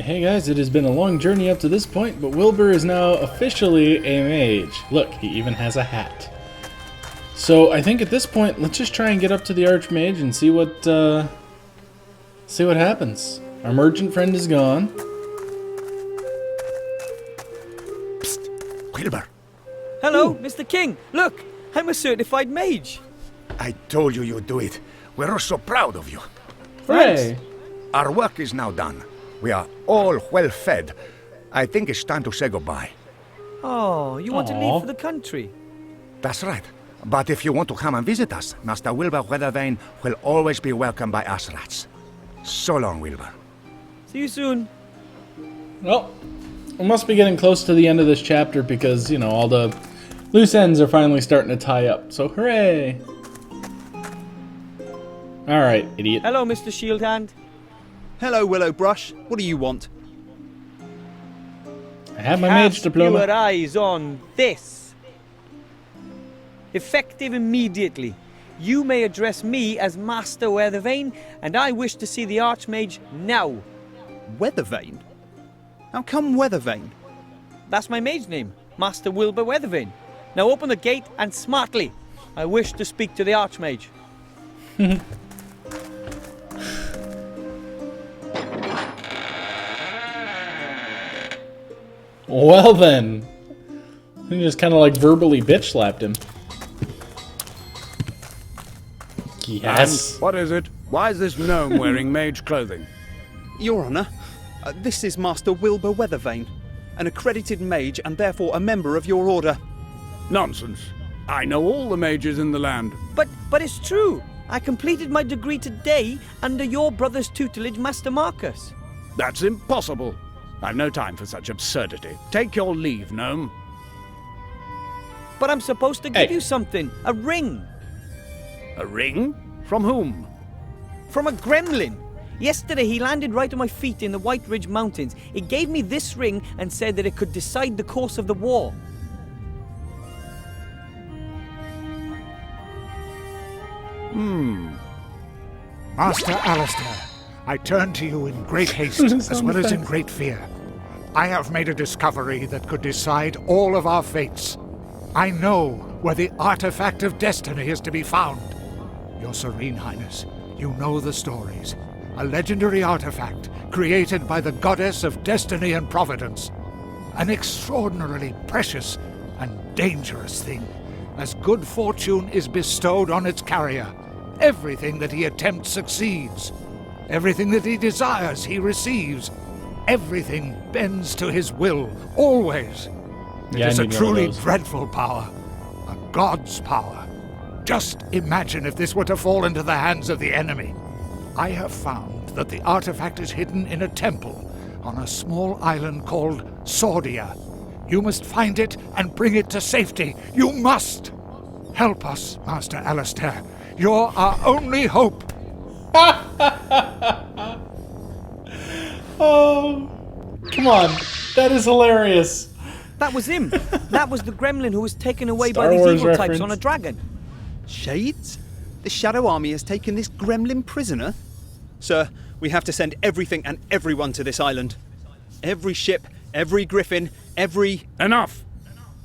Hey guys, it has been a long journey up to this point, but Wilbur is now officially a mage. Look, he even has a hat. So I think at this point, let's just try and get up to the Arch-Mage and see what happens. Our merchant friend is gone. Psst, Wilbur. Hello, Ooh. Mr. King. Look, I'm a certified mage. I told you you'd do it. We're so proud of you. Hooray! Our work is now done. We are all well fed. I think it's time to say goodbye. Oh, you want to leave for the country? That's right. But if you want to come and visit us, Master Wilbur Weathervane will always be welcomed by us rats. So long, Wilbur. See you soon. Well, we must be getting close to the end of this chapter because, you know, all the loose ends are finally starting to tie up. So, hooray! Alright, idiot. Hello, Mr. Shieldhand. Hello, Willow Brush. What do you want? I have my Mage Diploma. Your eyes on this. Effective immediately. You may address me as Master Weathervane, and I wish to see the Arch-Mage now. Weathervane? How come Weathervane? That's my mage name, Master Wilbur Weathervane. Now open the gate and smartly. I wish to speak to the Arch-Mage. Well then. He just kind of like verbally bitch slapped him. Yes. And what is it? Why is this gnome wearing mage clothing? Your Honour, this is Master Wilbur Weathervane, an accredited mage and therefore a member of your order. Nonsense. I know all the mages in the land. But it's true. I completed my degree today under your brother's tutelage, Master Marcus. That's impossible. I've no time for such absurdity. Take your leave, gnome. But I'm supposed to give you something. A ring. A ring? From whom? From a gremlin. Yesterday he landed right on my feet in the White Ridge Mountains. He gave me this ring and said that it could decide the course of the war. Master Alistair, I turn to you in great haste as well as in great fear. I have made a discovery that could decide all of our fates. I know where the artifact of destiny is to be found. Your Serene Highness, you know the stories. A legendary artifact created by the goddess of destiny and providence. An extraordinarily precious and dangerous thing. As good fortune is bestowed on its carrier, everything that he attempts succeeds. Everything that he desires he receives. Everything bends to his will, always. It is a truly dreadful power. A god's power. Just imagine if this were to fall into the hands of the enemy. I have found that the artifact is hidden in a temple on a small island called Sordia. You must find it and bring it to safety. You must! Help us, Master Alistair. You're our only hope. Oh, come on. That is hilarious. That was him. That was the gremlin who was taken away Star by these Wars evil types reference. on a dragon. Shades? The Shadow Army has taken this gremlin prisoner? Sir, we have to send everything and everyone to this island. Every ship, every griffin, every... Enough!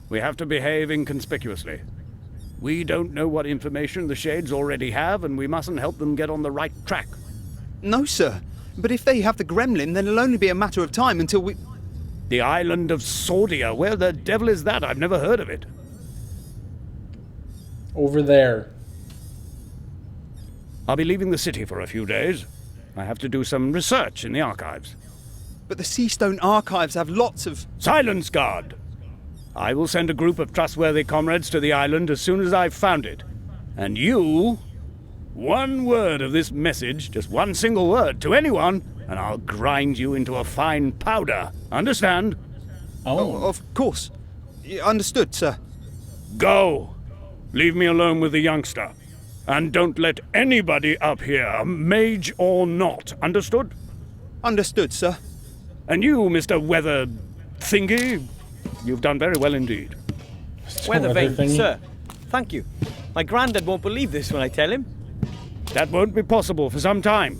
We have to behave inconspicuously. We don't know what information the Shades already have, and we mustn't help them get on the right track. No, sir. But if they have the gremlin, then it'll only be a matter of time until we... The island of Sordia. Where the devil is that? I've never heard of it. Over there. I'll be leaving the city for a few days. I have to do some research in the archives. But the Seastone archives have lots of... Silence, guard! I will send a group of trustworthy comrades to the island as soon as I've found it. And you... One word of this message, just one single word, to anyone, and I'll grind you into a fine powder. Understand? Oh. Of course. Understood, sir. Go! Leave me alone with the youngster. And don't let anybody up here, mage or not. Understood? Understood, sir. And you, Mr. Weather Thingy, you've done very well indeed. Weathervane, thingy. sir. Thank you. My granddad won't believe this when I tell him. That won't be possible for some time.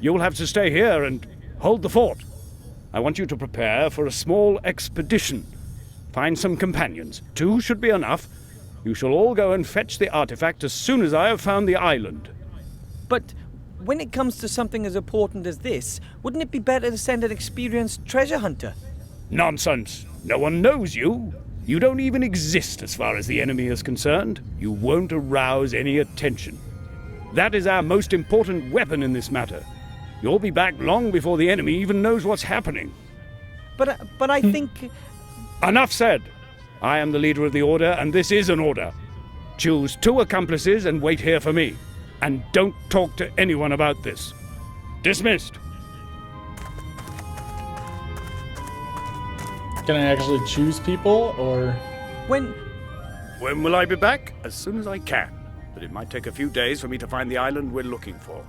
You'll have to stay here and hold the fort. I want you to prepare for a small expedition. Find some companions. 2 should be enough. You shall all go and fetch the artifact as soon as I have found the island. But when it comes to something as important as this, wouldn't it be better to send an experienced treasure hunter? Nonsense. No one knows you. You don't even exist as far as the enemy is concerned. You won't arouse any attention. That is our most important weapon in this matter. You'll be back long before the enemy even knows what's happening. But I think... Enough said. I am the leader of the Order, and this is an order. Choose 2 accomplices and wait here for me. And don't talk to anyone about this. Dismissed. Can I actually choose people, or... When When will I be back? As soon as I can. But it might take a few days for me to find the island we're looking for.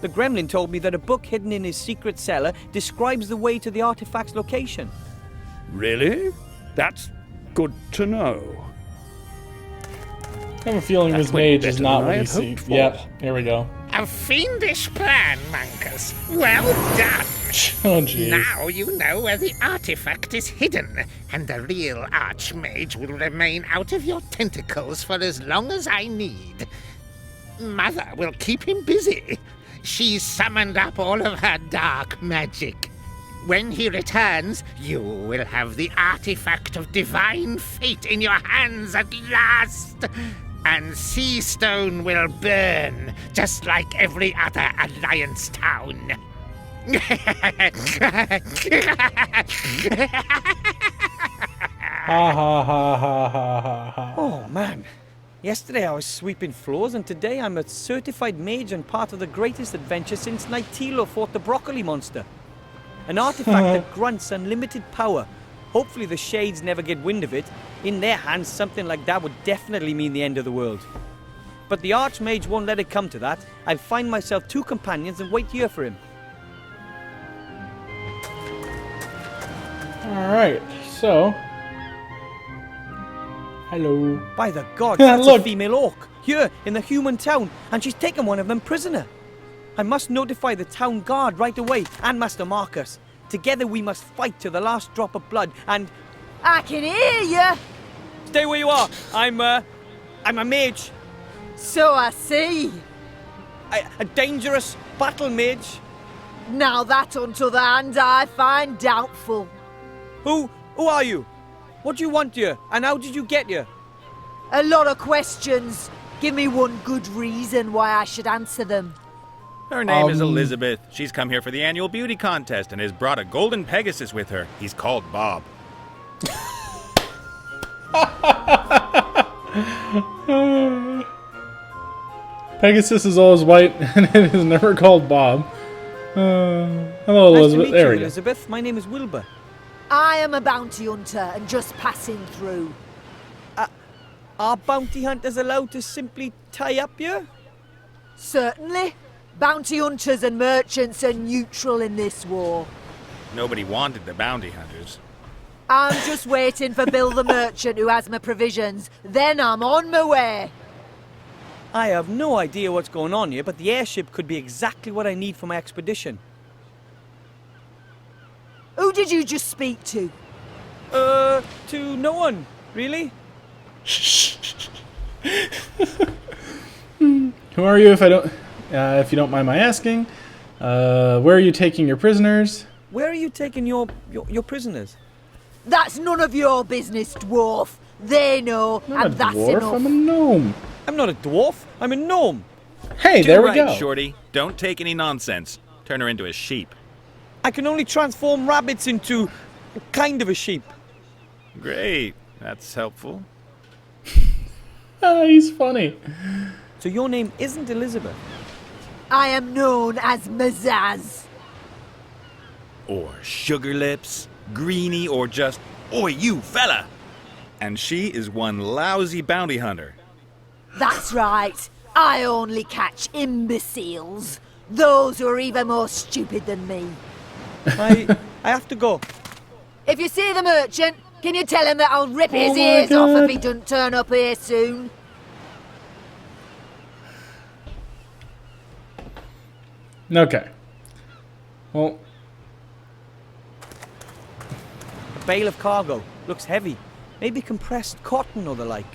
the gremlin told me that a book hidden in his secret cellar describes the way to the artifact's location. Really? That's good to know. I have a feeling this That went mage is better not than what I he had seems. hoped for. Yep, here we go. A fiendish plan, Mancus. Well done. Oh, jeez. Now you know where the artifact is hidden, and the real Arch-Mage will remain out of your tentacles for as long as I need. Mother will keep him busy. She's summoned up all of her dark magic. When he returns, you will have the artifact of divine fate in your hands at last. And Seastone will burn, just like every other Alliance town. Ha ha ha ha ha ha ha. Oh, man. Yesterday I was sweeping floors, and today I'm a certified mage and part of the greatest adventure since Nightilo fought the broccoli monster. An artifact that grunts unlimited power. Hopefully the Shades never get wind of it. In their hands, something like that would definitely mean the end of the world. But the Arch-Mage won't let it come to that. I'll find myself 2 companions and wait here for him. Alright, so... Hello. By the gods, that's Look. a female orc, here in the human town, and she's taken one of them prisoner. I must notify the town guard right away, and Master Marcus. Together we must fight to the last drop of blood, and... I can hear you. Stay where you are! I'm a mage. So I see. A dangerous battle mage. Now that on t'other hand I find doubtful. Who are you? What do you want here, and how did you get here? A lot of questions. Give me one good reason why I should answer them. Her name is Elizabeth. She's come here for the annual beauty contest and has brought a golden Pegasus with her. He's called Bob. Pegasus is always white, and it is never called Bob. Hello, Nice to Elizabeth. meet There you, we go. Elizabeth. My name is Wilbur. I am a bounty hunter and just passing through. Are bounty hunters allowed to simply tie up here? Certainly. Bounty hunters and merchants are neutral in this war. Nobody wanted the bounty hunters. I'm just waiting for Bill the merchant who has my provisions. Then I'm on my way. I have no idea what's going on here, but the airship could be exactly what I need for my expedition. Who did you just speak to? To no one, really? Who are you, if you don't mind my asking? Where are you taking your prisoners? Where are you taking your prisoners? That's none of your business, dwarf. They know, I'm not and a that's dwarf, enough. I'm a gnome. I'm not a dwarf, I'm a gnome. Hey, Do there we right, go. Shorty. Don't take any nonsense. Turn her into a sheep. I can only transform rabbits into kind of a sheep. Great. That's helpful. Ah, he's funny. So your name isn't Elizabeth? I am known as Mazaz. Or Sugar Lips, Greenie, or just, Oi, you fella! And she is one lousy bounty hunter. That's right. I only catch imbeciles. Those who are even more stupid than me. I have to go. If you see the merchant, can you tell him that I'll rip his Oh my ears off God. if he doesn't turn up here soon? Okay. Well, A bale of cargo. Looks heavy. Maybe compressed cotton or the like.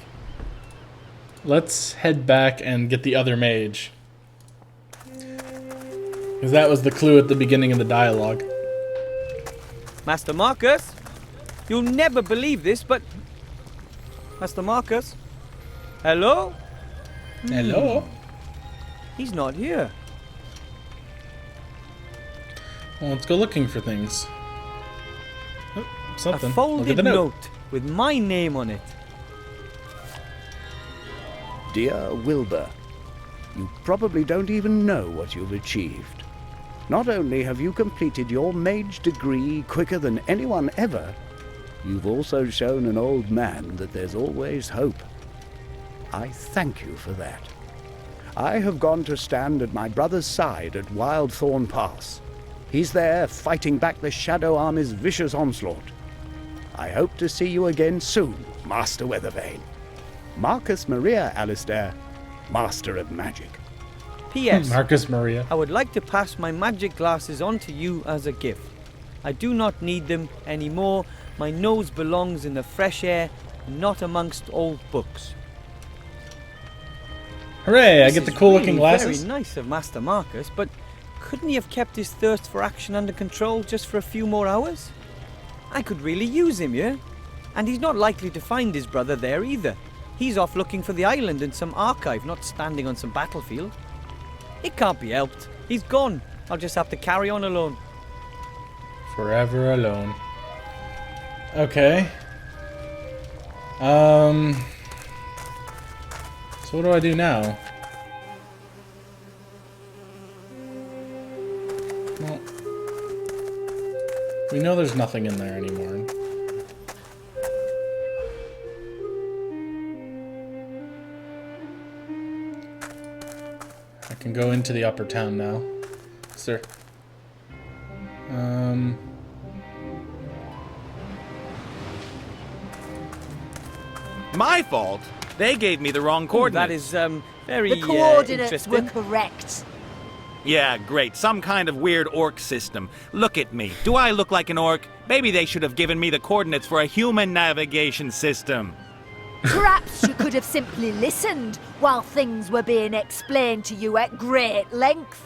Let's head back and get the other mage. Because that was the clue at the beginning of the dialogue. Master Marcus? You'll never believe this, but... Master Marcus? Hello? Hello? He's not here. Well, let's go looking for things. Oh, something. A Look folded at the note. note with my name on it. Dear Wilbur, you probably don't even know what you've achieved. Not only have you completed your mage degree quicker than anyone ever, you've also shown an old man that there's always hope. I thank you for that. I have gone to stand at my brother's side at Wildthorn Pass. He's there fighting back the Shadow Army's vicious onslaught. I hope to see you again soon, Master Weathervane. Marcus Maria Alistair, Master of Magic. P.S. Marcus Maria. I would like to pass my magic glasses on to you as a gift. I do not need them anymore. My nose belongs in the fresh air, not amongst old books. Hooray, I This get the is cool looking really glasses. Very nice of Master Marcus, but couldn't he have kept his thirst for action under control just for a few more hours? I could really use him, yeah? And he's not likely to find his brother there either. He's off looking for the island in some archive, not standing on some battlefield. It can't be helped. He's gone. I'll just have to carry on alone. Forever alone. Okay. So what do I do now? Well, we know there's nothing in there anymore. I can go into the upper town now. Sir. My fault? They gave me the wrong coordinates. That is, very, The coordinates were interesting. correct. Yeah, great. Some kind of weird orc system. Look at me. Do I look like an orc? Maybe they should have given me the coordinates for a human navigation system. Perhaps you could have simply listened while things were being explained to you at great length.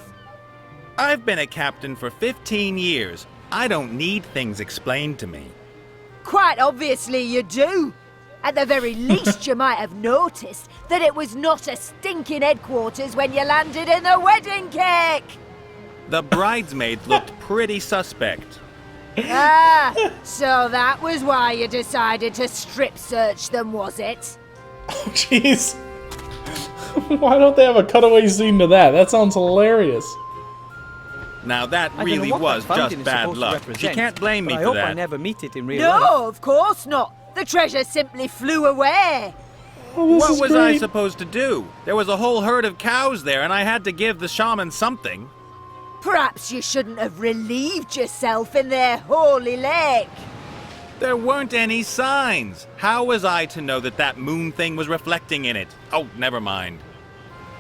I've been a captain for 15 years. I don't need things explained to me. Quite obviously you do. At the very least, you might have noticed that it was not a stinking headquarters when you landed in the wedding cake. The bridesmaids looked pretty suspect. Ah, so that was why you decided to strip search them, was it? Oh, jeez. Why don't they have a cutaway scene to that? That sounds hilarious. Now that I don't really know what was that fountain just is bad supposed to luck. represent, She can't blame me but I for hope I that. never meet it in real life. No, of course not. The treasure simply flew away. Oh, this What is was great. I supposed to do? There was a whole herd of cows there, and I had to give the shaman something. Perhaps you shouldn't have relieved yourself in their holy lake. There weren't any signs. How was I to know that that moon thing was reflecting in it? Oh, never mind.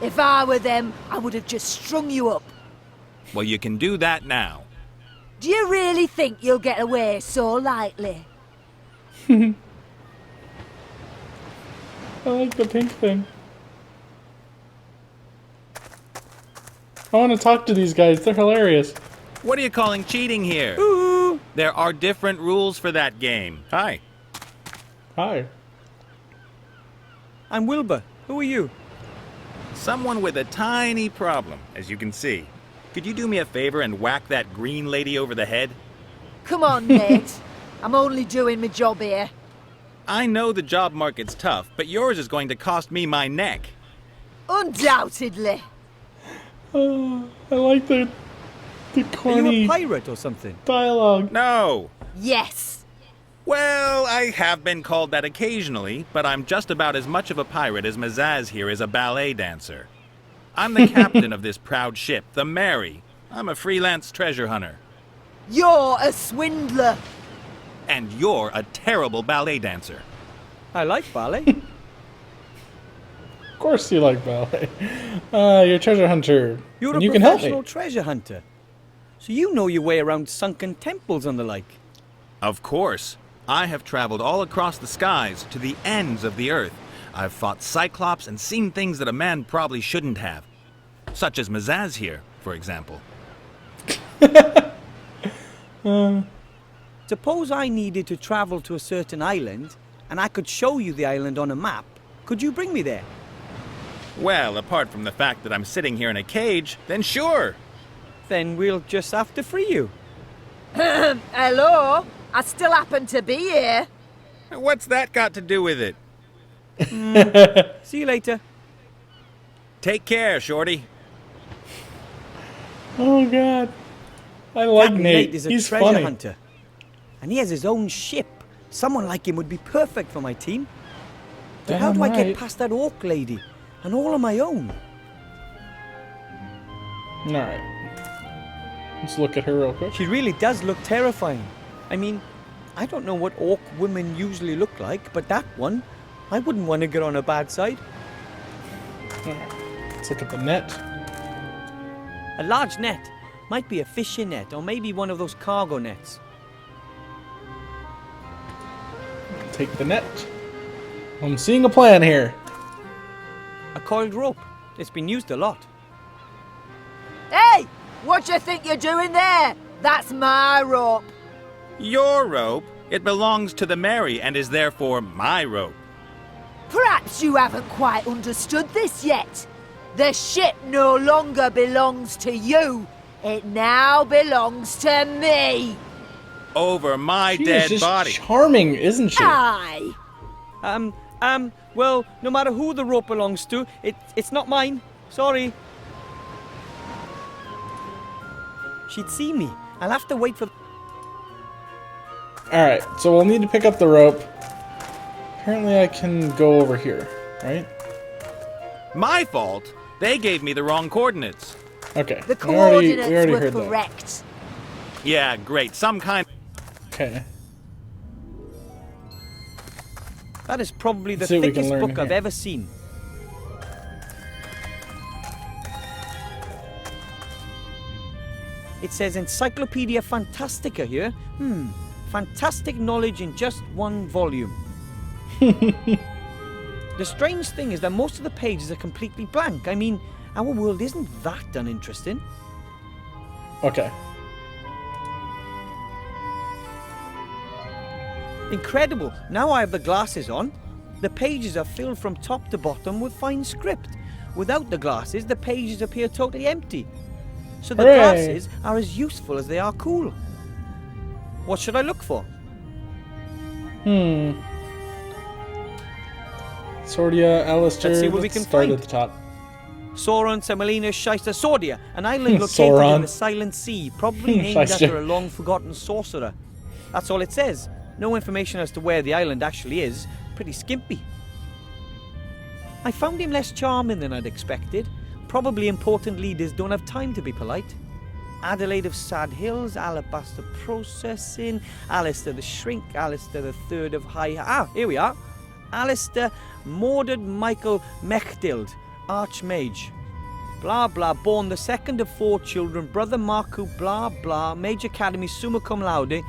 If I were them, I would have just strung you up. Well, you can do that now. Do you really think you'll get away so lightly? I like the pink thing. I want to talk to these guys. They're hilarious. What are you calling cheating here? Ooh. There are different rules for that game. Hi. Hi. I'm Wilbur. Who are you? Someone with a tiny problem, as you can see. Could you do me a favor and whack that green lady over the head? Come on, mate. I'm only doing my job here. I know the job market's tough, but yours is going to cost me my neck. Undoubtedly. I like the Are you corny a pirate or something? dialogue. No. Yes. Well, I have been called that occasionally, but I'm just about as much of a pirate as Mazaz here is a ballet dancer. I'm the captain of this proud ship, the Mary. I'm a freelance treasure hunter. You're a swindler. And you're a terrible ballet dancer. I like ballet. Of course you like ballet. You're a treasure hunter. You're and a you can help professional me. treasure hunter. So you know your way around sunken temples and the like. Of course. I have traveled all across the skies to the ends of the earth. I've fought Cyclops and seen things that a man probably shouldn't have. Such as Mazaz here, for example. Suppose I needed to travel to a certain island, and I could show you the island on a map. Could you bring me there? Well, apart from the fact that I'm sitting here in a cage, then sure. Then we'll just have to free you. Hello? I still happen to be here. What's that got to do with it? See you later. Take care, Shorty. Oh god. I like Captain Nate. is a He's treasure funny. hunter. And he has his own ship. Someone like him would be perfect for my team. But how do I Damn get right. past that orc lady? And all on my own? Alright. Let's look at her real quick. She really does look terrifying. I mean, I don't know what orc women usually look like, but that one, I wouldn't want to get on her bad side. Alright. Let's look at the net. A large net. Might be a fishing net, or maybe one of those cargo nets. Take the net. I'm seeing a plan here. A coiled rope. It's been used a lot. Hey! What do you think you're doing there? That's my rope. Your rope? It belongs to the Mary and is therefore my rope. Perhaps you haven't quite understood this yet. The ship no longer belongs to you. It now belongs to me. Over my She is dead just body. charming, isn't she? Aye. Well, no matter who the rope belongs to, it's not mine. Sorry. She'd see me. I'll have to wait for... Alright, so we'll need to pick up the rope. Apparently I can go over here, right? My fault? They gave me the wrong coordinates. Okay. The we already coordinates were heard that. correct. Yeah, great. Some kind... Okay. That is probably the Let's see what we can thickest learn book I've here. ever seen. It says Encyclopedia Fantastica here. Fantastic knowledge in just one volume. The strange thing is that most of the pages are completely blank. I mean, our world isn't that uninteresting. Okay. Incredible. Now I have the glasses on. The pages are filled from top to bottom with fine script. Without the glasses, the pages appear totally empty. So the Hooray. glasses are as useful as they are cool. What should I look for? Sordia, Alistair. Let's see what we let's can start find. at the top. Sauron, Semolina, Shyster, Sordia, an island located Sauron. in the Silent Sea, probably named Shyster. after a long-forgotten sorcerer. That's all it says. No information as to where the island actually is. Pretty skimpy. I found him less charming than I'd expected. Probably important leaders don't have time to be polite. Adelaide of Sad Hills, Alabaster Processing, Alistair the Shrink, Alistair the Third of High... here we are. Alistair Mordred Michael Mechtild, Arch-Mage. Blah blah, born the second of 4 children, brother Marku, blah blah, Mage Academy summa cum laude,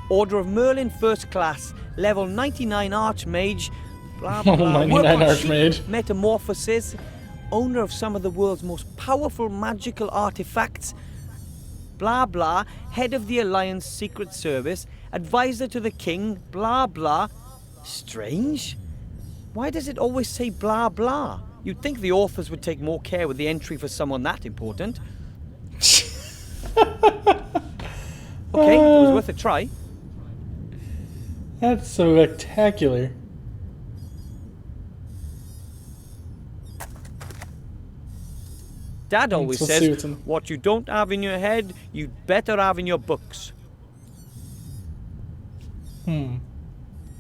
Order of Merlin first class, level 99 Arch-Mage, blah blah, 99 work on Arch-Mage. sheep, metamorphosis, owner of some of the world's most powerful magical artifacts, blah blah, head of the Alliance Secret Service, advisor to the king, blah blah. Strange? Why does it always say blah blah? You'd think the authors would take more care with the entry for someone that important. Okay, it was worth a try. That's spectacular. Dad always Let's see says, what's in- what you don't have in your head, you'd better have in your books.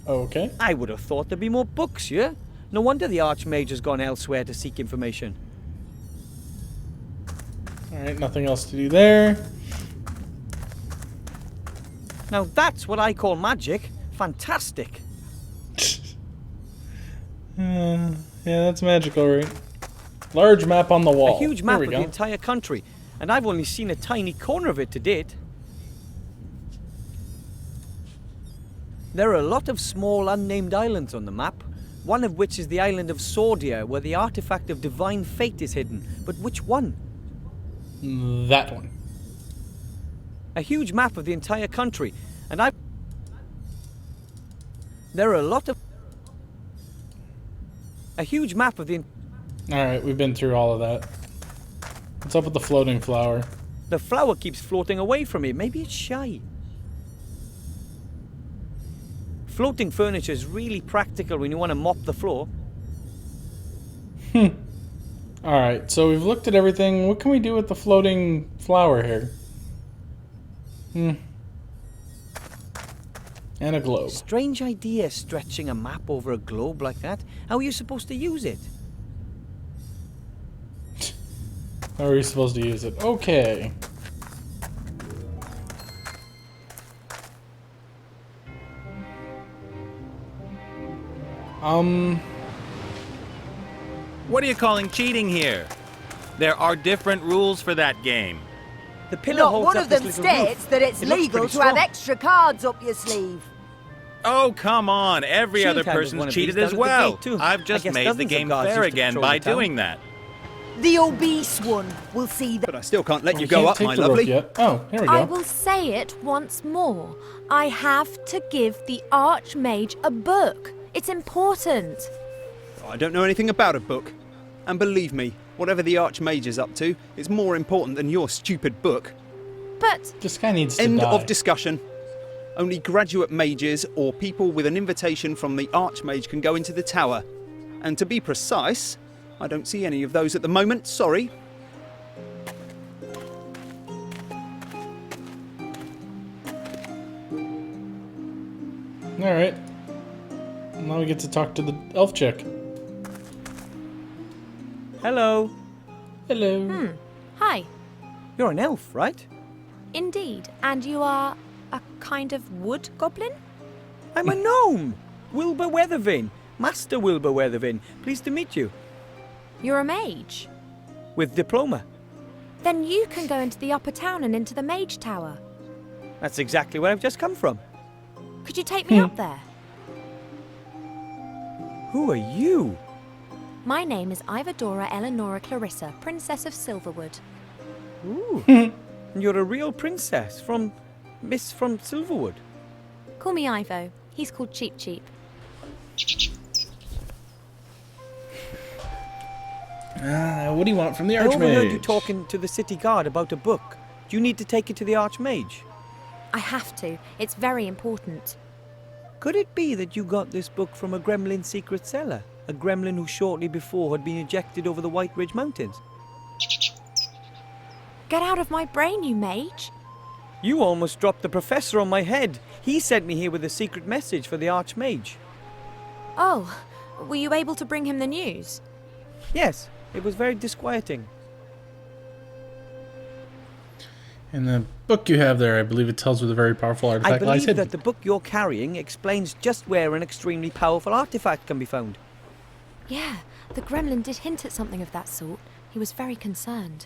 Okay. I would have thought there'd be more books here. No wonder the Arch-Mage has gone elsewhere to seek information. Alright, nothing else to do there. Now that's what I call magic. Fantastic. Yeah, that's magical, right? Large map on the wall. A huge There map we of go. the entire country, and I've only seen a tiny corner of it to date. There are a lot of small unnamed islands on the map, one of which is the island of Sordia, where the artifact of divine fate is hidden. But which one? That one. A huge map of the entire country, and I... There are a lot of... A huge map of the... Alright, we've been through all of that. What's up with the floating flower? The flower keeps floating away from me. Maybe it's shy. Floating furniture is really practical when you want to mop the floor. Alright, so we've looked at everything. What can we do with the floating flower here? And a globe. Strange idea, stretching a map over a globe like that. How are you supposed to use it? How are we supposed to use it? Okay. What are you calling cheating here? There are different rules for that game. The pillar Not holds one up of this them little states roof. that it's It looks legal pretty to have strong. extra cards up your sleeve. Oh, come on. Every Shield other handles one person's of cheated these as down at the well. gate too. I've I just guess made the dozens of game guards fair used to again patrol by the town. doing that. The obese one will see that. But I still can't let you We go can't up, take my the rope lovely. yet. Oh, here we go. I will say it once more. I have to give the Arch-Mage a book. It's important. I don't know anything about a book. And believe me, whatever the Arch-Mage is up to, it's more important than your stupid book. But This guy needs to End die. of discussion. Only graduate mages or people with an invitation from the Arch-Mage can go into the tower. And to be precise, I don't see any of those at the moment, sorry. Alright. Now we get to talk to the elf chick. Hello. Hello. hi, You're an elf, right? indeed. And you are a kind of wood goblin? I'm a gnome. Wilbur Weathervane. Master Wilbur Weathervane. Pleased to meet you. You're a mage. With diploma. Then you can go into the upper town and into the mage tower. That's exactly where I've just come from. Could you take me up there? Who are you? My name is Ivadora Eleonora Clarissa, Princess of Silverwood. Ooh. You're a real princess from Silverwood. Call me Ivo. He's called Cheap Cheap. What do you want from the I overheard you Arch-Mage? talking to the city guard about a book. Do you need to take it to the Arch-Mage? I have to. It's very important. Could it be that you got this book from a gremlin secret cellar? A gremlin who shortly before had been ejected over the White Ridge Mountains? Get out of my brain, you mage! You almost dropped the professor on my head. He sent me here with a secret message for the Arch-Mage. Oh, were you able to bring him the news? Yes, it was very disquieting. In the book you have there, I believe it tells where the very powerful I artifact lies believe hidden. that the book you're carrying explains just where an extremely powerful artifact can be found. Yeah, the gremlin did hint at something of that sort. He was very concerned.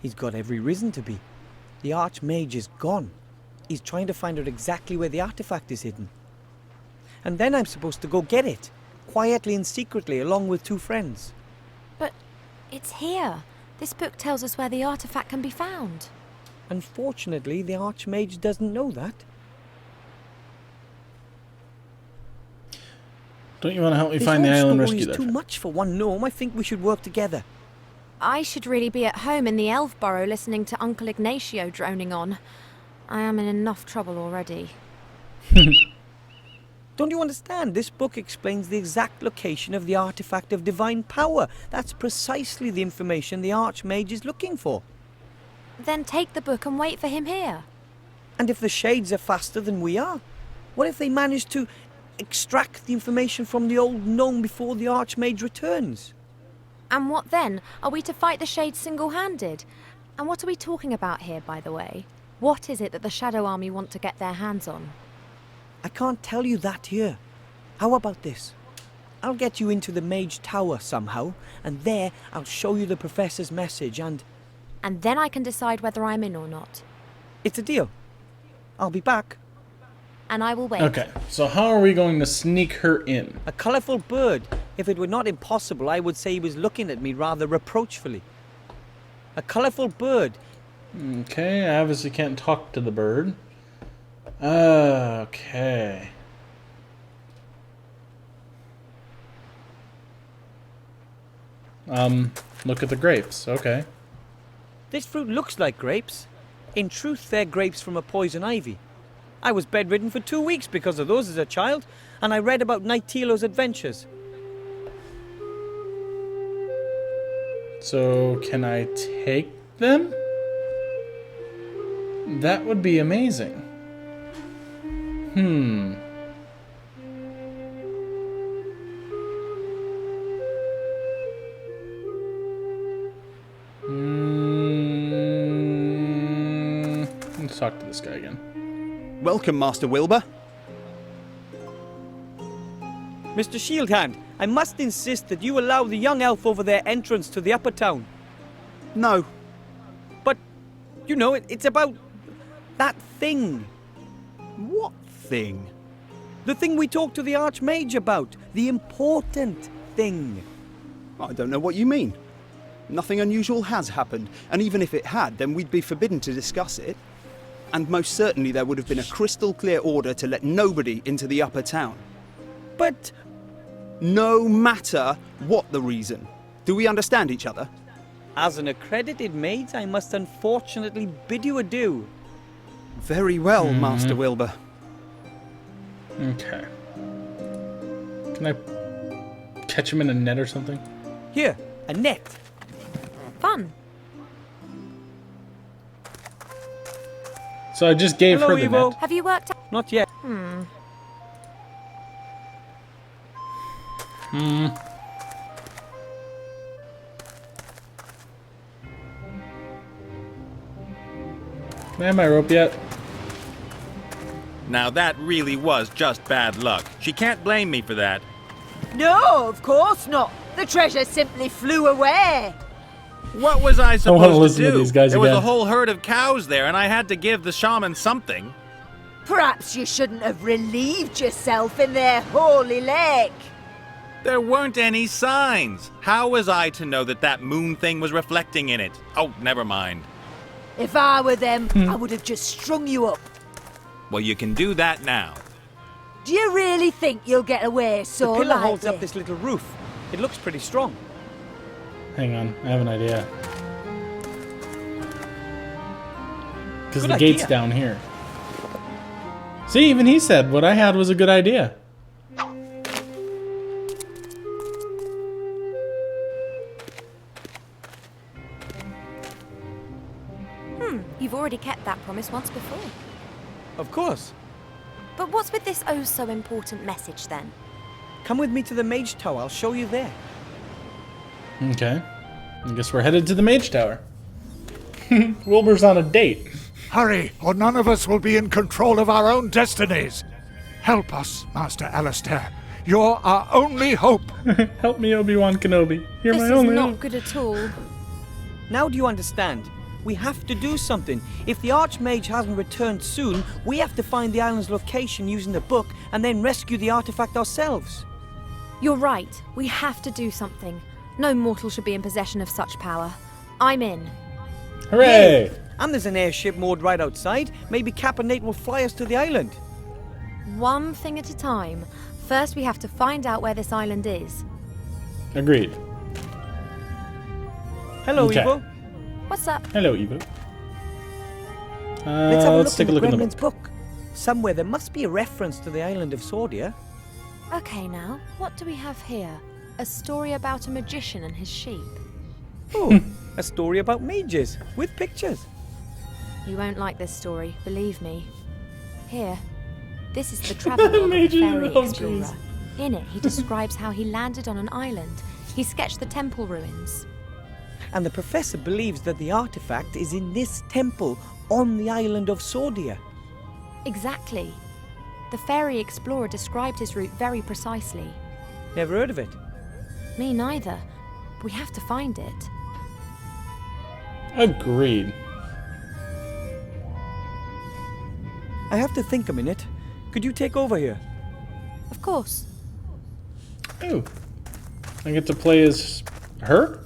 He's got every reason to be. The Arch-Mage is gone. He's trying to find out exactly where the artifact is hidden. And then I'm supposed to go get it, quietly and secretly, along with 2 friends. But it's here. This book tells us where the artifact can be found. Unfortunately, the Arch-Mage doesn't know that. Don't you want to help me This find the whole island story rescue is that too much for one gnome. I think we should work together. I should really be at home in the elf burrow listening to Uncle Ignacio droning on. I am in enough trouble already. Don't you understand? This book explains the exact location of the artifact of divine power. That's precisely the information the Arch-Mage is looking for. Then take the book and wait for him here. And if the Shades are faster than we are? What if they manage to extract the information from the old gnome before the Arch-Mage returns? And what then? Are we to fight the Shades single-handed? And what are we talking about here, by the way? What is it that the Shadow Army want to get their hands on? I can't tell you that here. How about this? I'll get you into the Mage Tower somehow, and there I'll show you the Professor's message and... And then I can decide whether I'm in or not. It's a deal. I'll be back. and I will wait. Okay, so how are we going to sneak her in? A colourful bird. If it were not impossible, I would say he was looking at me rather reproachfully. A colourful bird. Okay, I obviously can't talk to the bird. Okay. Look at the grapes. Okay. This fruit looks like grapes. In truth, they're grapes from a poison ivy. I was bedridden for 2 weeks because of those as a child, and I read about Nighttilo's adventures. So, can I take them? That would be amazing. Let's talk to this guy again. Welcome, Master Wilbur. Mr. Shieldhand, I must insist that you allow the young elf over there entrance to the upper town. No. But, you know, it's about that thing. What thing? The thing we talked to the Arch-Mage about. The important thing. I don't know what you mean. Nothing unusual has happened, and even if it had, then we'd be forbidden to discuss it. And most certainly there would have been a crystal clear order to let nobody into the upper town. But no matter what the reason. Do we understand each other? as an accredited mage, I must unfortunately bid you adieu. Very well, Master Wilbur. Okay. Can I catch him in a net or something? Here, a net. Fun. So I just gave Hello, her the Evo. net. Have you worked out? Not yet. Can I have my rope yet? Now that really was just bad luck. She can't blame me for that. No, of course not. The treasure simply flew away. What was I wanna supposed to listen to do? these guys There was a again. whole herd of cows there, and I had to give the shaman something. Perhaps you shouldn't have relieved yourself in their holy lake. There weren't any signs. How was I to know that that moon thing was reflecting in it? Oh, never mind. If I were them, I would have just strung you up. Well, you can do that now. Do you really think you'll get away so The pillar lightly? holds up this little roof. It looks pretty strong. Hang on, I have an idea. Because Good the gate's idea. down here. See, even he said what I had was a good idea. You've already kept that promise once before. Of course. But what's with this oh so important message then? Come with me to the Mage Tower. I'll show you there. Okay. I guess we're headed to the Mage Tower. Wilbur's on a date. Hurry, or none of us will be in control of our own destinies. Help us, Master Alistair. You're our only hope. Help me, Obi-Wan Kenobi. You're This my is only not hope. good at all. Now do you understand? We have to do something. If the Arch-Mage hasn't returned soon, we have to find the island's location using the book and then rescue the artifact ourselves. You're right. We have to do something. No mortal should be in possession of such power. I'm in. Hooray! And there's an airship moored right outside. Maybe Cap and Nate will fly us to the island. One thing at a time. First, we have to find out where this island is. Agreed. Hello, Okay. Evo. What's up? Hello, Evo. Let's have a Let's look take a in look the in the Gremlin's book. Somewhere there must be a reference to the island of Sordia. Okay, now, what do we have here? A story about a magician and his sheep. Oh, a story about mages with pictures. You won't like this story, believe me. Here, this is the travel log of the Mages, fairy oh, explorer. jeez. In it, he describes how he landed on an island. He sketched the temple ruins. And the professor believes that the artifact is in this temple on the island of Sordia. Exactly. The fairy explorer described his route very precisely. Never heard of it. Me neither. We have to find it. Agreed. I have to think a minute. Could you take over here? Of course. Oh. I get to play as her?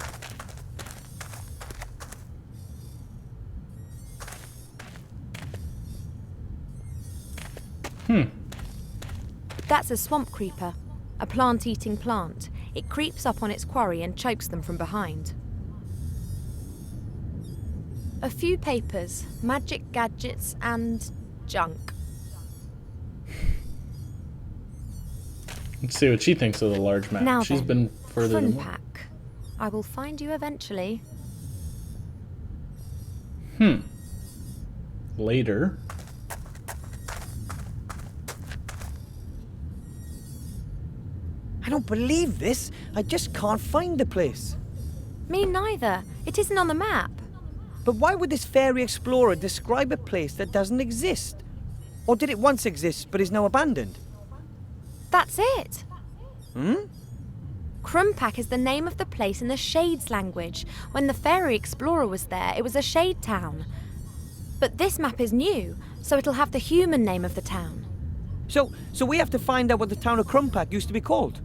That's a swamp creeper, a plant-eating plant. It creeps up on its quarry and chokes them from behind. A few papers, magic gadgets, and junk. Let's see what she thinks of the large map. Now She's then, been further than more. Pack. I will find you eventually. Later. I don't believe this. I just can't find the place. Me neither. It isn't on the map. But why would this fairy explorer describe a place that doesn't exist? Or did it once exist but is now abandoned? That's it. Krumpak is the name of the place in the Shades language. When the fairy explorer was there, it was a shade town. But this map is new, so it'll have the human name of the town. So we have to find out what the town of Krumpak used to be called.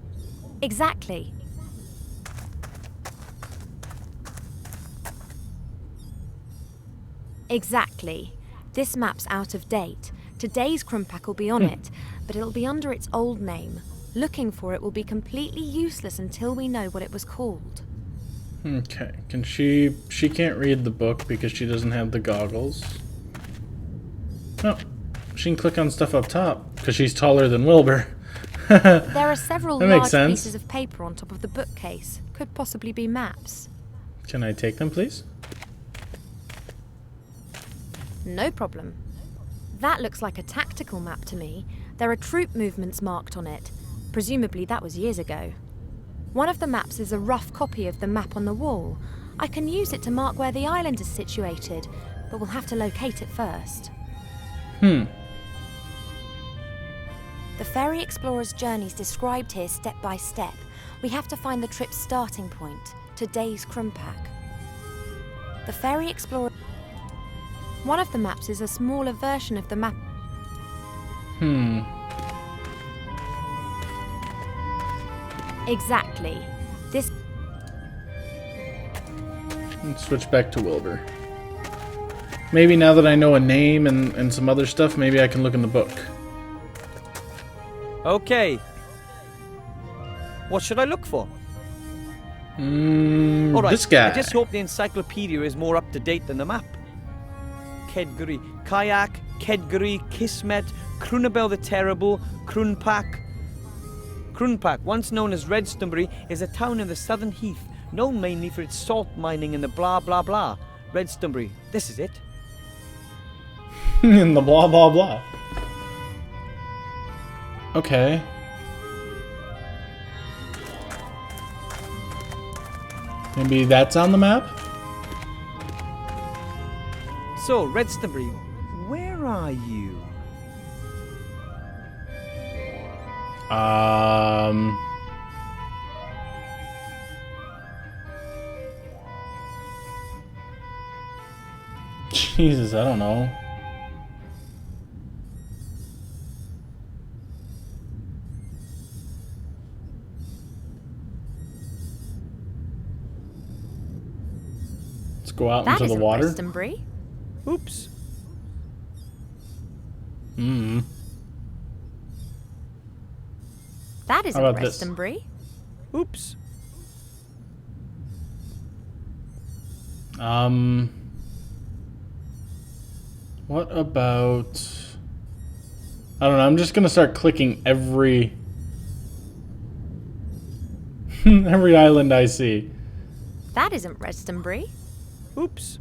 Exactly. Exactly. This map's out of date. Today's Krumpak will be on it, but it'll be under its old name. Looking for it will be completely useless until we know what it was called. Okay. Can she can't read the book because she doesn't have the goggles. Oh. She can click on stuff up top because she's taller than Wilbur. There are several That makes large sense. pieces of paper on top of the bookcase. Could possibly be maps. Can I take them, please? No problem. That looks like a tactical map to me. There are troop movements marked on it. Presumably that was years ago. One of the maps is a rough copy of the map on the wall. I can use it to mark where the island is situated, but we'll have to locate it first. The Fairy Explorer's journey is described here step by step. We have to find the trip's starting point, today's Krumpak. The Fairy Explorer... One of the maps is a smaller version of the map. Exactly. This... Let's switch back to Wilbur. Maybe now that I know a name and some other stuff, maybe I can look in the book. Okay. What should I look for? Alright, This guy. I just hope the encyclopedia is more up to date than the map. Kedguri, Kayak, Kedguri, Kismet, Krunabel the Terrible, Krunpak. Krunpak, once known as Redstonbury, is a town in the southern heath, known mainly for its salt mining and the blah blah blah. Redstonbury, this is it. In the blah blah blah. Okay. Maybe that's on the map? So, Redstonbury, where are you? Jesus, I don't know. Let's go out That into the isn't water. Redstonbury. Oops. That isn't about this? Redstonbury. Oops. What about... I don't know, I'm just gonna start clicking every... every island I see. That isn't Redstonbury. Oops.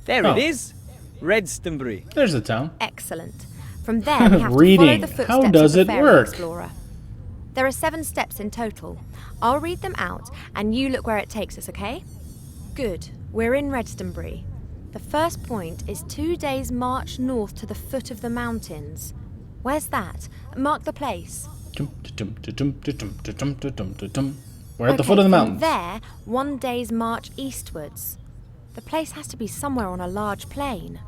There Oh. it is. Redstonbury. There's the town. Excellent. From there, we have Reading. to follow the footsteps How does of the it Fairy work? Explorer. There are 7 steps in total. I'll read them out, and you look where it takes us, okay? Good. We're in Redstonbury. The first point is 2 days' march north to the foot of the mountains. Where's that? Mark the place. We're at the foot of the From mountains. there, 1 day's march eastwards. The place has to be somewhere on a large plain.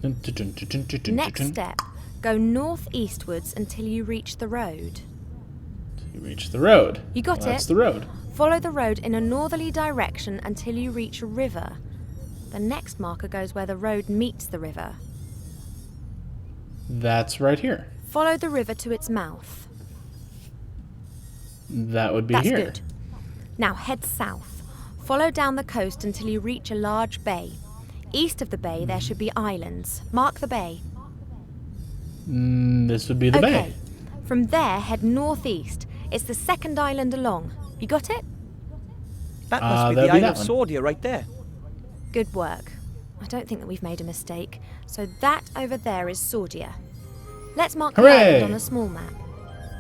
Next step, go northeastwards until you reach the road. You reach the road. You got Well, it? that's the road. Follow the road in a northerly direction until you reach a river. The next marker goes where the road meets the river. That's right here. Follow the river to its mouth. That would be That's here. good. Now head south. Follow down the coast until you reach a large bay. East of the bay there should be islands. Mark the bay. This would be the bay. From there, head northeast. It's the second island along. You got it? That must be that'd the be Isle that of one. Sordia right there. Good work. I don't think that we've made a mistake. So that over there is Sordia. Let's mark the Hooray! island on a small map.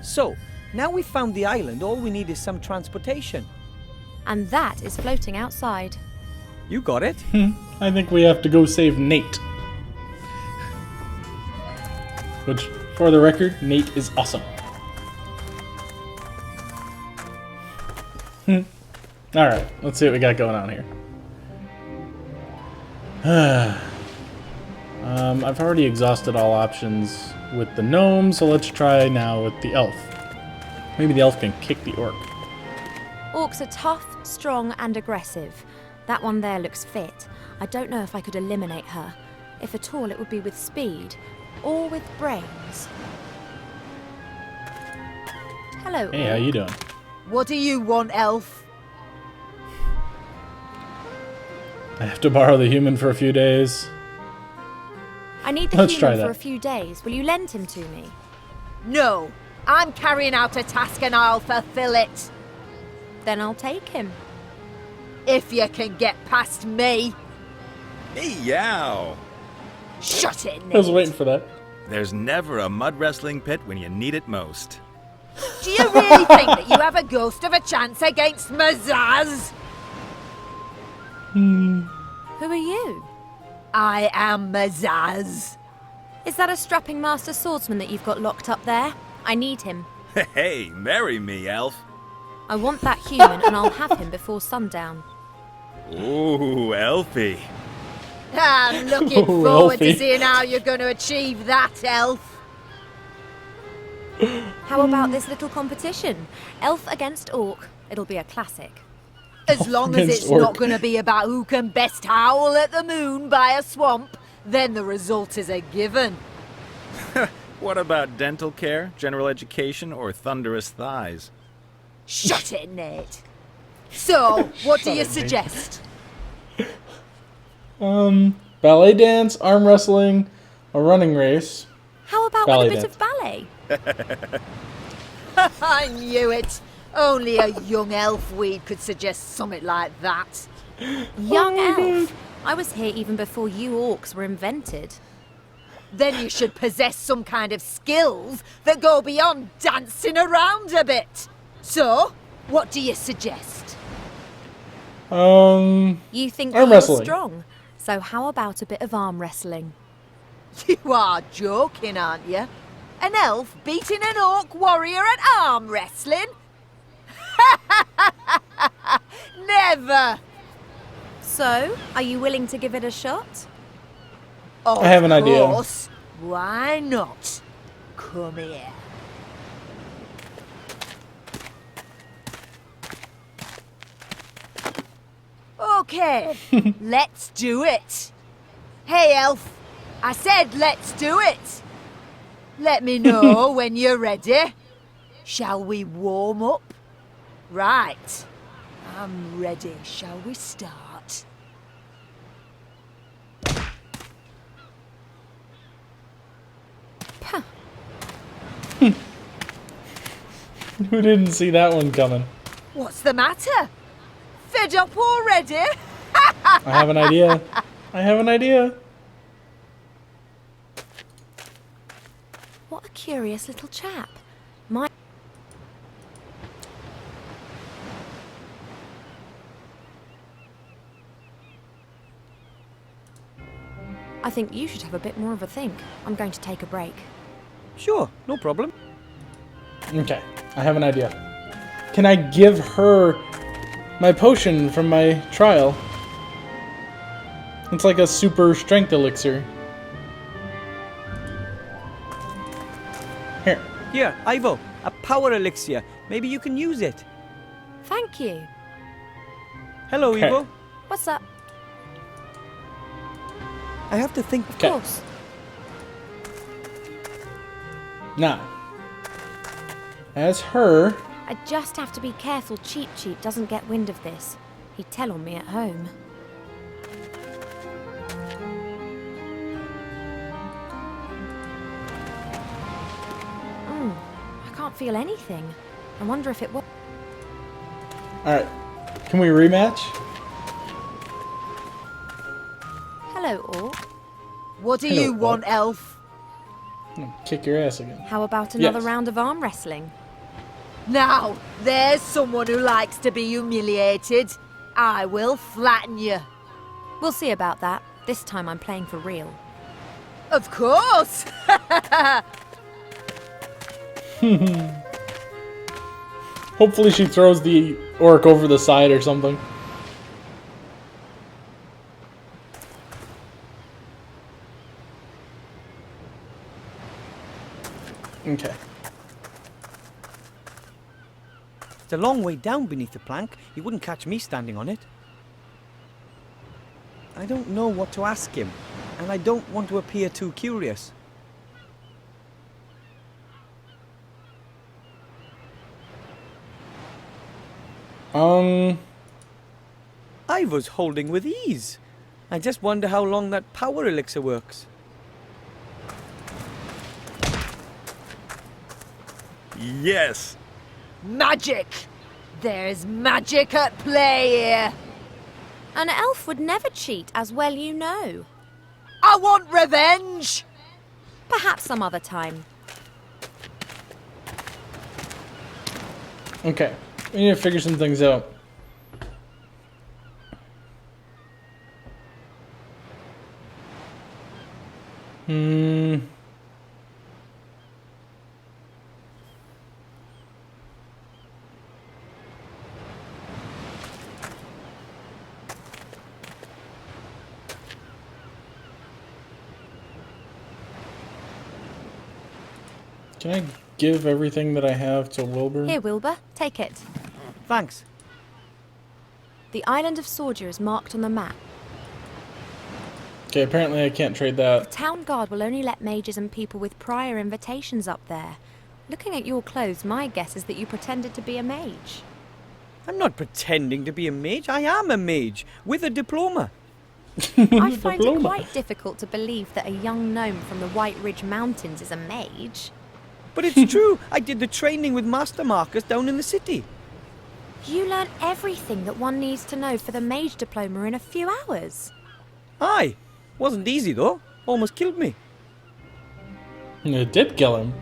So, now we've found the island, all we need is some transportation. And that is floating outside. You got it. I think we have to go save Nate. Which, for the record, Nate is awesome. Alright, let's see what we got going on here. I've already exhausted all options with the gnome, so let's try now with the elf. Maybe the elf can kick the orc. Orcs are tough, strong, and aggressive. That one there looks fit. I don't know if I could eliminate her. If at all, it would be with speed. Or with brains. Hello, Hey, how Orc. you doing? What do you want, elf? I have to borrow the human for a few days. I need the Let's try human for that. a few days. Will you lend him to me? No, I'm carrying out a task and I'll fulfill it. Then I'll take him. If you can get past me. Meow! Shut it, I was Nate. waiting for that. There's never a mud wrestling pit when you need it most. Do you really think that you have a ghost of a chance against Mazaz? Who are you? I am Mazaz. Is that a strapping master swordsman that you've got locked up there? I need him. Hey, marry me, elf. I want that human and I'll have him before sundown. Ooh, elfie. I'm looking Oh, forward to Elfie. seeing how you're going to achieve that, elf. How about this little competition? Elf against orc. It'll be a classic. As long as Against it's orc. not going to be about who can best howl at the moon by a swamp, then the result is a given. What about dental care, general education, or thunderous thighs? Shut it, Nate. So, what do you it, Nate. suggest? Ballet dance, arm wrestling, a running race. How about Ballet with a bit dance. of ballet? I knew it. Only a young elf weed could suggest something like that. Young elf. I was here even before you orcs were invented. Then you should possess some kind of skills that go beyond dancing around a bit. So, what do you suggest? You think Arm you're wrestling. strong. So how about a bit of arm wrestling? You are joking, aren't you? An elf beating an orc warrior at arm wrestling? Never! So, are you willing to give it a shot? Of I have an idea. course. Why not? Come here. Okay, let's do it. Hey, elf. I said let's do it. Let me know when you're ready. Shall we warm up? Right. I'm ready. Shall we start? Who didn't see that one coming? What's the matter? Fed up already? I have an idea. I have an idea. What a curious little chap. My I think you should have a bit more of a think. I'm going to take a break. Sure, no problem. Okay, I have an idea. Can I give her my potion from my trial? It's like a super strength elixir. Here, Ivo, a power elixir. Maybe you can use it. Thank you. Hello, Okay. Ivo. What's up? I have to think. Of Okay. course. Now, as her, I just have to be careful Cheap Cheap doesn't get wind of this. He'd tell on me at home. I can't feel anything. I wonder if it was... alright, can we rematch? Hello, Orc. What do Hello, you want, Elf? I'm gonna kick your ass again. How about another Yes. round of arm wrestling? Now, there's someone who likes to be humiliated. I will flatten you. We'll see about that. This time I'm playing for real. Of course! Hopefully she throws the orc over the side or something. Okay. It's a long way down beneath the plank. You wouldn't catch me standing on it. I don't know what to ask him, and I don't want to appear too curious. I was holding with ease. I just wonder how long that power elixir works. Yes. Magic! There's magic at play here. An elf would never cheat, as well you know. I want revenge! Perhaps some other time. Okay. We need to figure some things out. Can I give everything that I have to Wilbur? Here, Wilbur, take it. Thanks. The island of Sordia is marked on the map. Okay, apparently I can't trade that. Town guard will only let mages and people with prior invitations up there. Looking at your clothes, my guess is that you pretended to be a mage. I'm not pretending to be a mage. I am a mage with a diploma. I find it Diploma. quite difficult to believe that a young gnome from the White Ridge Mountains is a mage. But it's true. I did the training with Master Marcus down in the city. You learn everything that one needs to know for the Mage Diploma in a few hours. Aye. Wasn't easy though. Almost killed me. It did kill him.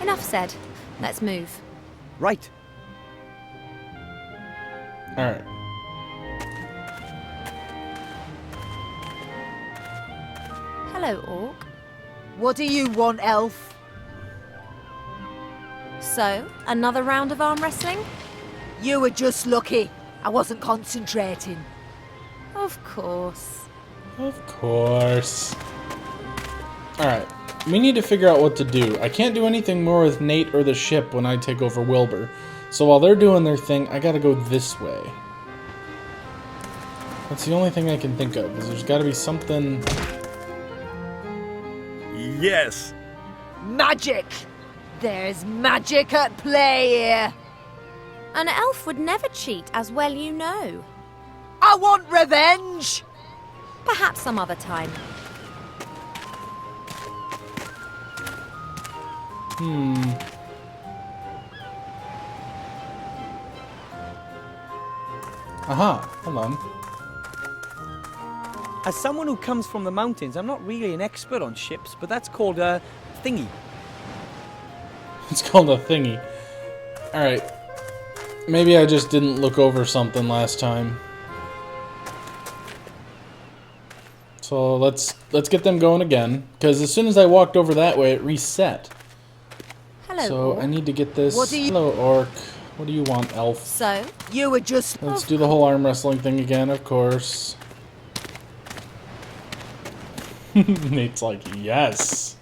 Enough said. Let's move. Right. Alright. Hello, Orc. What do you want, Elf? So, another round of arm wrestling? You were just lucky. I wasn't concentrating. Of course. Of course. Alright. We need to figure out what to do. I can't do anything more with Nate or the ship when I take over Wilbur. So while they're doing their thing, I gotta go this way. That's the only thing I can think of, is there's gotta be something... Yes. Magic! There's magic at play here. An elf would never cheat, as well you know. I want revenge! Perhaps some other time. Aha, hold on. As someone who comes from the mountains, I'm not really an expert on ships, but that's called a thingy. It's called a thingy. Alright. Maybe I just didn't look over something last time. So let's get them going again. Because as soon as I walked over that way, it reset. Hello, So Orc. I need to get this. What do you- Hello, Orc. What do you want, Elf? So, You were just... Let's do the whole arm wrestling thing again, of course. Nate's like, yes.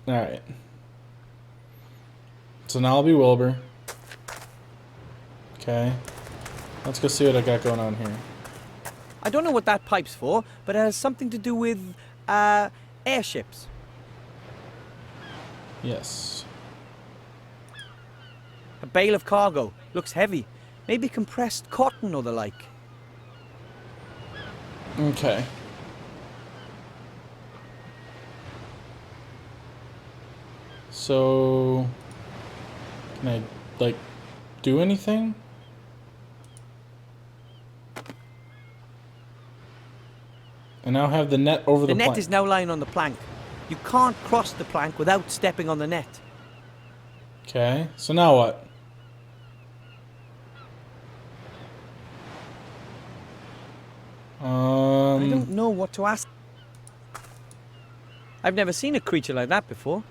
Alright. So now I'll be Wilbur. Okay. Let's go see what I got going on here. I don't know what that pipe's for, but it has something to do with, airships. Yes. A bale of cargo. Looks heavy. Maybe compressed cotton or the like. Okay. So... Can I, like, do anything? I now have the net over the The net plank. is now lying on the plank. You can't cross the plank without stepping on the net. Okay, so now what? I don't know what to ask. I've never seen a creature like that before.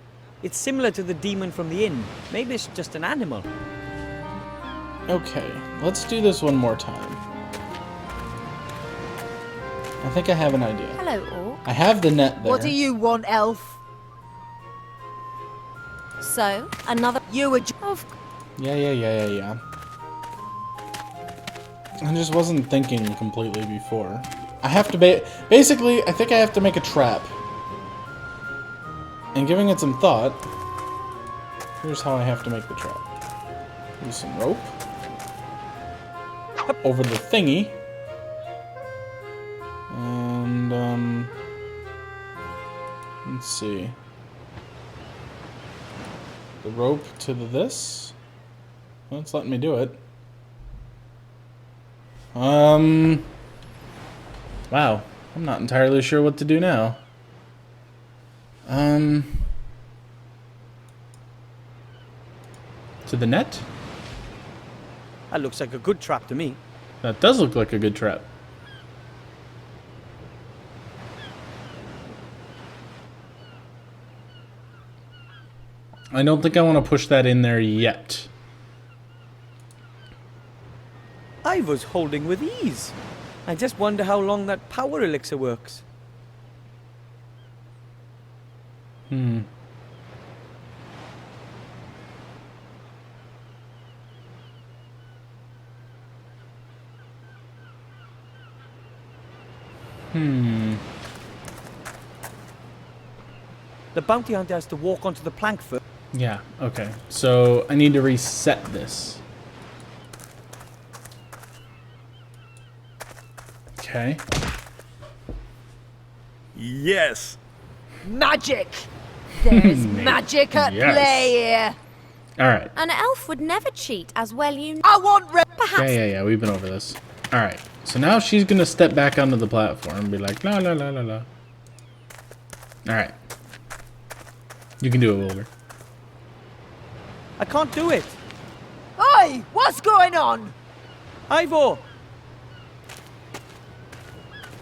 It's similar to the demon from the inn. Maybe it's just an animal. Okay, let's do this one more time. I think I have an idea. Hello, Orc. I have the net there. What do you want, Elf? So, another... You were... Of Yeah. I just wasn't thinking completely before. I have to basically, I think I have to make a trap. And giving it some thought, here's how I have to make the trap. Use some rope. Over the thingy. And, let's see. The rope to this. Well, it's letting me do it. Wow. I'm not entirely sure what to do now. To the net? That looks like a good trap to me. That does look like a good trap. I don't think I want to push that in there yet. I was holding with ease. I just wonder how long that power elixir works. The bounty hunter has to walk onto the plank first. Yeah, okay. So I need to reset this. Okay. Yes. Magic! There's magic at Yes. play here. Alright. An elf would never cheat, as well you know. I want... Perhaps Yeah, we've been over this. Alright. So now she's gonna step back onto the platform and be like, la la la la la. Alright. You can do it, Wilbur. I can't do it. Oi! What's going on? Ivor!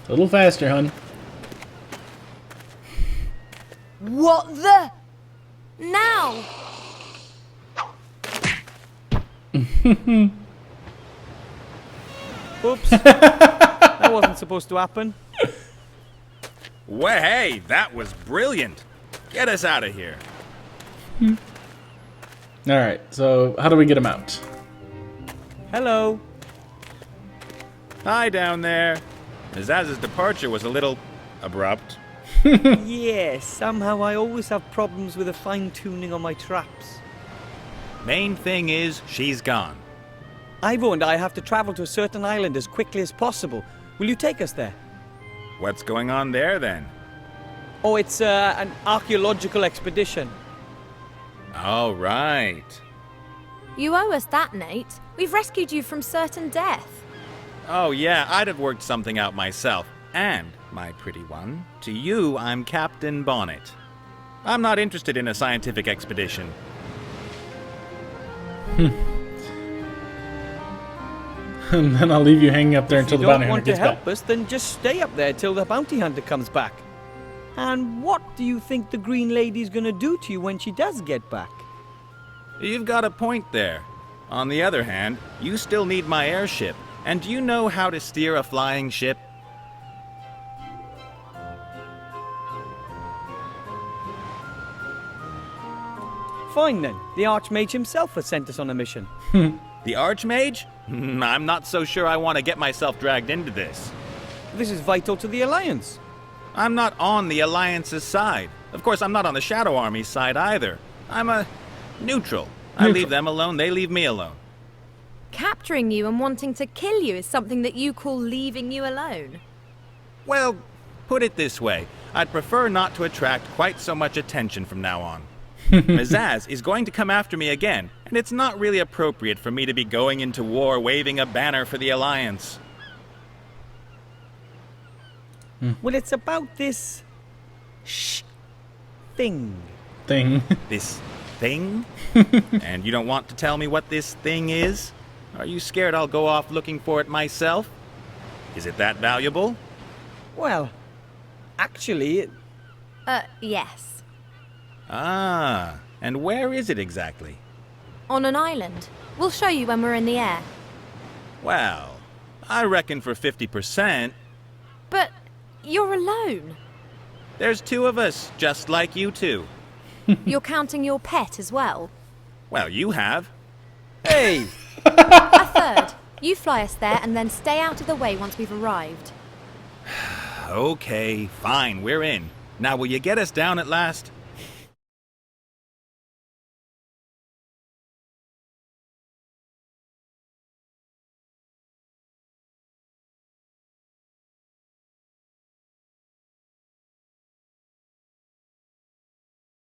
A little faster, hun. What the... now. Oops. That wasn't supposed to happen. Well, hey, that was brilliant. Get us out of here. Alright, so how do we get him out? Hello. Hi down there. Mizaz's departure was a little abrupt. Yes, somehow I always have problems with the fine-tuning on my traps. Main thing is, she's gone. Ivor and I have to travel to a certain island as quickly as possible. Will you take us there? What's going on there, then? Oh, it's an archaeological expedition. All right. You owe us that, Nate. We've rescued you from certain death. Oh, yeah, I'd have worked something out myself. And, my pretty one, to you, I'm Captain Bonnet. I'm not interested in a scientific expedition. And then I'll leave you hanging up there If until you the don't bounty hunter want to gets help back. us, then just stay up there till the bounty hunter comes back. And what do you think the Green Lady's gonna do to you when she does get back? You've got a point there. On the other hand, you still need my airship. And do you know how to steer a flying ship? Fine then. The Arch-Mage himself has sent us on a mission. The Arch-Mage? I'm not so sure I want to get myself dragged into this. This is vital to the Alliance. I'm not on the Alliance's side. Of course, I'm not on the Shadow Army's side either. I'm a neutral. I leave them alone, they leave me alone. Capturing you and wanting to kill you is something that you call leaving you alone. Well, put it this way. I'd prefer not to attract quite so much attention from now on. Mazaz is going to come after me again, and it's not really appropriate for me to be going into war waving a banner for the Alliance. Well, it's about this... thing. This thing? And you don't want to tell me what this thing is? Are you scared I'll go off looking for it myself? Is it that valuable? Well, actually, Yes. Ah, and where is it exactly? On an island. We'll show you when we're in the air. Well, I reckon for 50%. But you're alone. There's 2 of us, just like you two. You're counting your pet as well. Well, you have. hey! A third. You fly us there and then stay out of the way once we've arrived. Okay, fine, we're in. Now will you get us down at last?